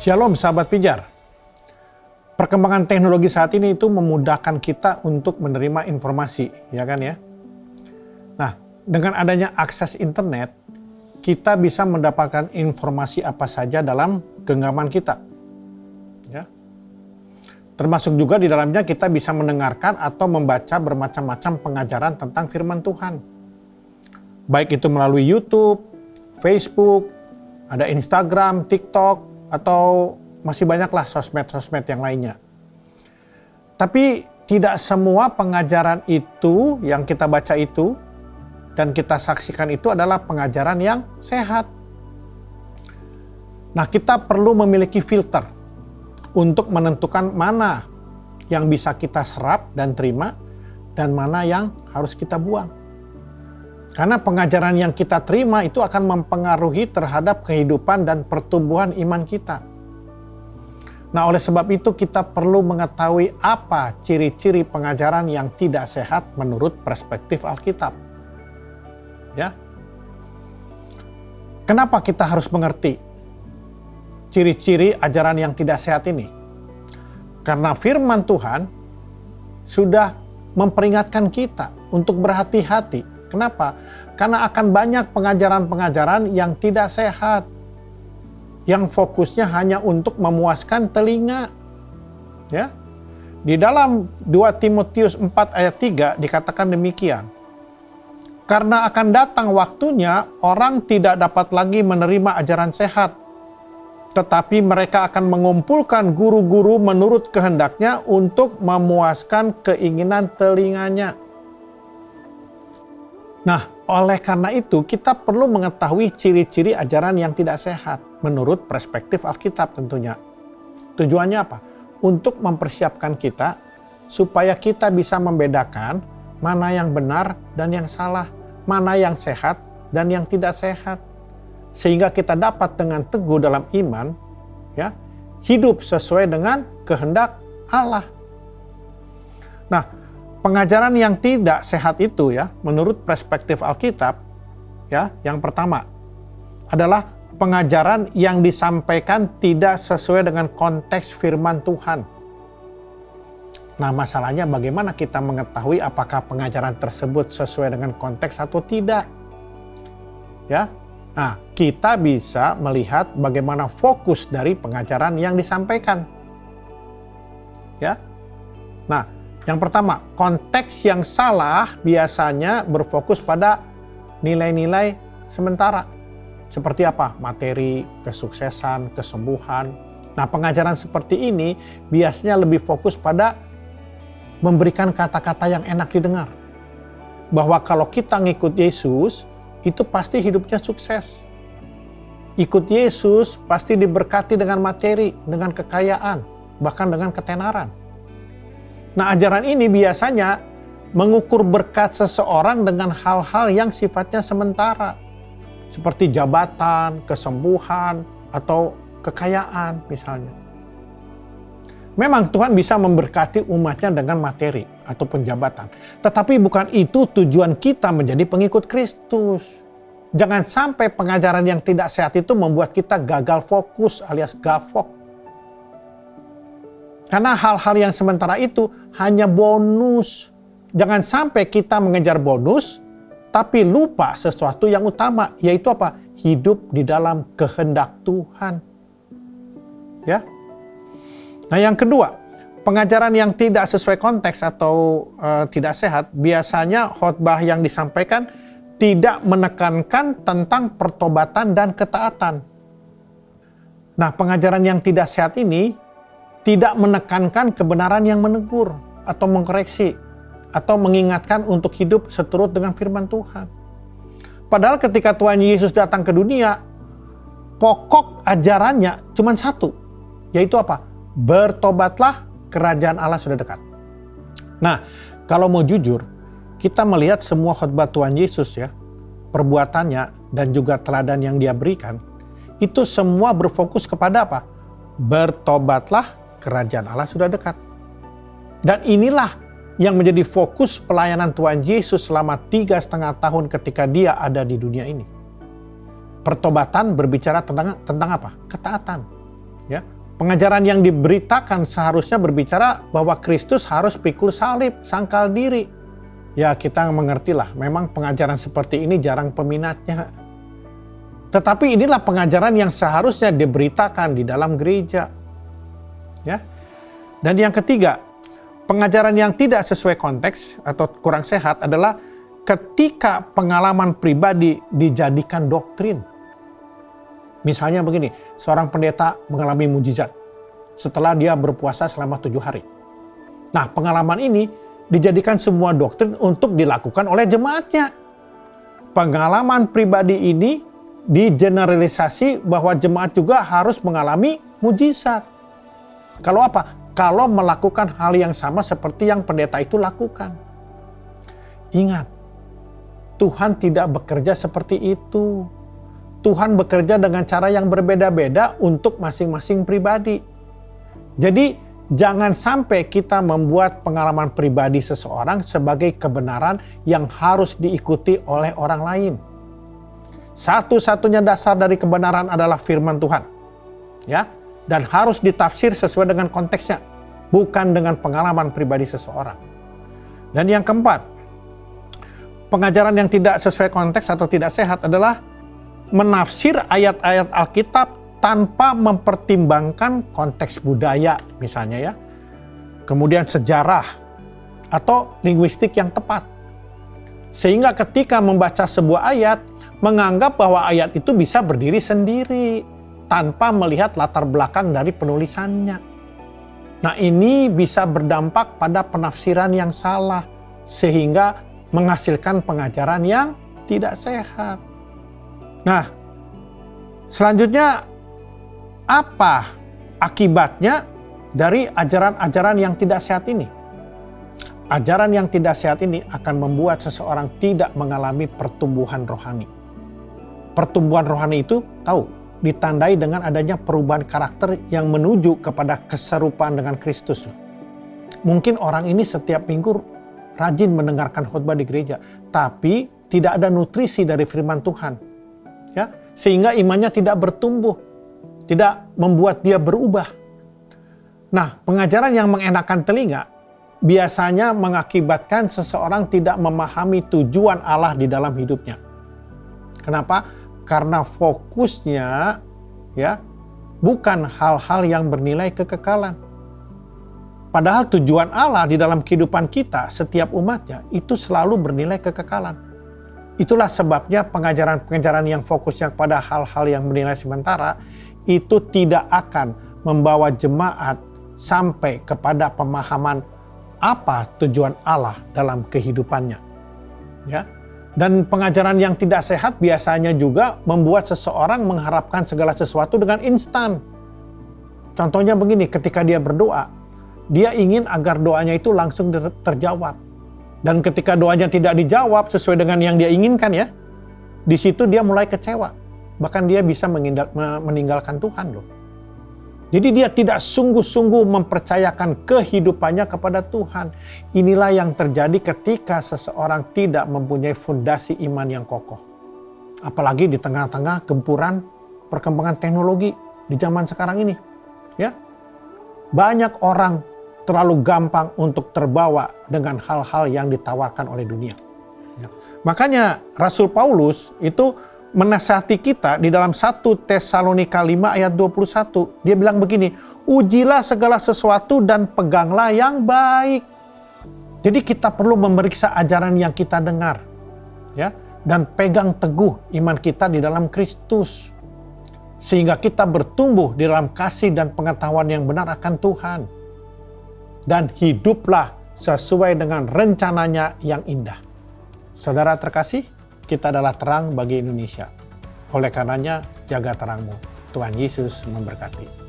Shalom sahabat pijar. Perkembangan teknologi saat ini itu memudahkan kita untuk menerima informasi, ya kan ya? Nah, dengan adanya akses internet, kita bisa mendapatkan informasi apa saja dalam genggaman kita. Ya. Termasuk juga di dalamnya kita bisa mendengarkan atau membaca bermacam-macam pengajaran tentang firman Tuhan. Baik itu melalui YouTube, Facebook, ada Instagram, TikTok, atau masih banyaklah sosmed-sosmed yang lainnya. Tapi tidak semua pengajaran itu yang kita baca itu dan kita saksikan itu adalah pengajaran yang sehat. Nah, kita perlu memiliki filter untuk menentukan mana yang bisa kita serap dan terima dan mana yang harus kita buang. Karena pengajaran yang kita terima itu akan mempengaruhi terhadap kehidupan dan pertumbuhan iman kita. Nah, oleh sebab itu kita perlu mengetahui apa ciri-ciri pengajaran yang tidak sehat menurut perspektif Alkitab. Ya. Kenapa kita harus mengerti ciri-ciri ajaran yang tidak sehat ini? Karena firman Tuhan sudah memperingatkan kita untuk berhati-hati. Kenapa? Karena akan banyak pengajaran-pengajaran yang tidak sehat, yang fokusnya hanya untuk memuaskan telinga. Ya. Di dalam 2 Timotius 4 ayat 3 dikatakan demikian. Karena akan datang waktunya orang tidak dapat lagi menerima ajaran sehat, tetapi mereka akan mengumpulkan guru-guru menurut kehendaknya untuk memuaskan keinginan telinganya. Nah, oleh karena itu kita perlu mengetahui ciri-ciri ajaran yang tidak sehat menurut perspektif Alkitab tentunya. Tujuannya apa? Untuk mempersiapkan kita supaya kita bisa membedakan mana yang benar dan yang salah, mana yang sehat dan yang tidak sehat. Sehingga kita dapat dengan teguh dalam iman, ya, hidup sesuai dengan kehendak Allah. Nah, pengajaran yang tidak sehat itu ya, menurut perspektif Alkitab, ya, yang pertama adalah pengajaran yang disampaikan tidak sesuai dengan konteks firman Tuhan. Nah, masalahnya bagaimana kita mengetahui apakah pengajaran tersebut sesuai dengan konteks atau tidak? Ya. Nah, kita bisa melihat bagaimana fokus dari pengajaran yang disampaikan. Ya. Nah, yang pertama, konteks yang salah biasanya berfokus pada nilai-nilai sementara. Seperti apa? Materi, kesuksesan, kesembuhan. Nah, pengajaran seperti ini biasanya lebih fokus pada memberikan kata-kata yang enak didengar. Bahwa kalau kita ngikut Yesus, itu pasti hidupnya sukses. Ikut Yesus pasti diberkati dengan materi, dengan kekayaan, bahkan dengan ketenaran. Nah, ajaran ini biasanya mengukur berkat seseorang dengan hal-hal yang sifatnya sementara. Seperti jabatan, kesembuhan, atau kekayaan misalnya. Memang Tuhan bisa memberkati umatnya dengan materi ataupun jabatan. Tetapi bukan itu tujuan kita menjadi pengikut Kristus. Jangan sampai pengajaran yang tidak sehat itu membuat kita gagal fokus alias gafok. Karena hal-hal yang sementara itu hanya bonus. Jangan sampai kita mengejar bonus, tapi lupa sesuatu yang utama, yaitu apa? Hidup di dalam kehendak Tuhan. Ya. Nah, yang kedua, pengajaran yang tidak sesuai konteks atau tidak sehat, biasanya khotbah yang disampaikan tidak menekankan tentang pertobatan dan ketaatan. Nah, pengajaran yang tidak sehat ini tidak menekankan kebenaran yang menegur atau mengkoreksi atau mengingatkan untuk hidup seturut dengan firman Tuhan. Padahal ketika Tuhan Yesus datang ke dunia, pokok ajarannya cuma satu, yaitu apa? Bertobatlah, kerajaan Allah sudah dekat. Nah, kalau mau jujur, kita melihat semua khotbah Tuhan Yesus ya, perbuatannya dan juga teladan yang dia berikan, itu semua berfokus kepada apa? Bertobatlah, kerajaan Allah sudah dekat. Dan inilah yang menjadi fokus pelayanan Tuhan Yesus selama 3,5 tahun ketika dia ada di dunia ini. Pertobatan berbicara tentang apa? Ketaatan. Ya, pengajaran yang diberitakan seharusnya berbicara bahwa Kristus harus pikul salib, sangkal diri. Ya, kita mengertilah, memang pengajaran seperti ini jarang peminatnya. Tetapi inilah pengajaran yang seharusnya diberitakan di dalam gereja. Ya. Dan yang ketiga, pengajaran yang tidak sesuai konteks atau kurang sehat adalah ketika pengalaman pribadi dijadikan doktrin. Misalnya begini, seorang pendeta mengalami mujizat setelah dia berpuasa selama 7 hari. Nah, pengalaman ini dijadikan semua doktrin untuk dilakukan oleh jemaatnya. Pengalaman pribadi ini digeneralisasi bahwa jemaat juga harus mengalami mujizat. Kalau apa? Kalau melakukan hal yang sama seperti yang pendeta itu lakukan. Ingat, Tuhan tidak bekerja seperti itu. Tuhan bekerja dengan cara yang berbeda-beda untuk masing-masing pribadi. Jadi, jangan sampai kita membuat pengalaman pribadi seseorang sebagai kebenaran yang harus diikuti oleh orang lain. Satu-satunya dasar dari kebenaran adalah firman Tuhan. Ya, dan harus ditafsir sesuai dengan konteksnya, bukan dengan pengalaman pribadi seseorang. Dan yang keempat, pengajaran yang tidak sesuai konteks atau tidak sehat adalah menafsir ayat-ayat Alkitab tanpa mempertimbangkan konteks budaya misalnya ya. Kemudian sejarah atau linguistik yang tepat. Sehingga ketika membaca sebuah ayat, menganggap bahwa ayat itu bisa berdiri sendiri tanpa melihat latar belakang dari penulisannya. Nah, ini bisa berdampak pada penafsiran yang salah sehingga menghasilkan pengajaran yang tidak sehat. Nah, selanjutnya apa akibatnya dari ajaran-ajaran yang tidak sehat ini? Ajaran yang tidak sehat ini akan membuat seseorang tidak mengalami pertumbuhan rohani. Pertumbuhan rohani itu, tahu, ditandai dengan adanya perubahan karakter yang menuju kepada keserupaan dengan Kristus. Mungkin orang ini setiap minggu rajin mendengarkan khotbah di gereja, tapi tidak ada nutrisi dari firman Tuhan. Ya, sehingga imannya tidak bertumbuh, tidak membuat dia berubah. Nah, pengajaran yang mengenakan telinga biasanya mengakibatkan seseorang tidak memahami tujuan Allah di dalam hidupnya. Kenapa? Karena fokusnya ya bukan hal-hal yang bernilai kekekalan. Padahal tujuan Allah di dalam kehidupan kita, setiap umatnya, itu selalu bernilai kekekalan. Itulah sebabnya pengajaran-pengajaran yang fokusnya pada hal-hal yang bernilai sementara itu tidak akan membawa jemaat sampai kepada pemahaman apa tujuan Allah dalam kehidupannya. Ya. Dan pengajaran yang tidak sehat biasanya juga membuat seseorang mengharapkan segala sesuatu dengan instan. Contohnya begini, ketika dia berdoa, dia ingin agar doanya itu langsung terjawab. Dan ketika doanya tidak dijawab sesuai dengan yang dia inginkan ya, di situ dia mulai kecewa. Bahkan dia bisa meninggalkan Tuhan loh. Jadi dia tidak sungguh-sungguh mempercayakan kehidupannya kepada Tuhan. Inilah yang terjadi ketika seseorang tidak mempunyai fondasi iman yang kokoh. Apalagi di tengah-tengah gempuran perkembangan teknologi di zaman sekarang ini. Ya, banyak orang terlalu gampang untuk terbawa dengan hal-hal yang ditawarkan oleh dunia. Ya. Makanya Rasul Paulus itu menasihati kita di dalam 1 Tesalonika 5 ayat 21. Dia bilang begini, ujilah segala sesuatu dan peganglah yang baik. Jadi kita perlu memeriksa ajaran yang kita dengar. Ya, dan pegang teguh iman kita di dalam Kristus. Sehingga kita bertumbuh di dalam kasih dan pengetahuan yang benar akan Tuhan. Dan hiduplah sesuai dengan rencananya yang indah. Saudara terkasih, kita adalah terang bagi Indonesia. Oleh karenanya, jaga terangmu. Tuhan Yesus memberkati.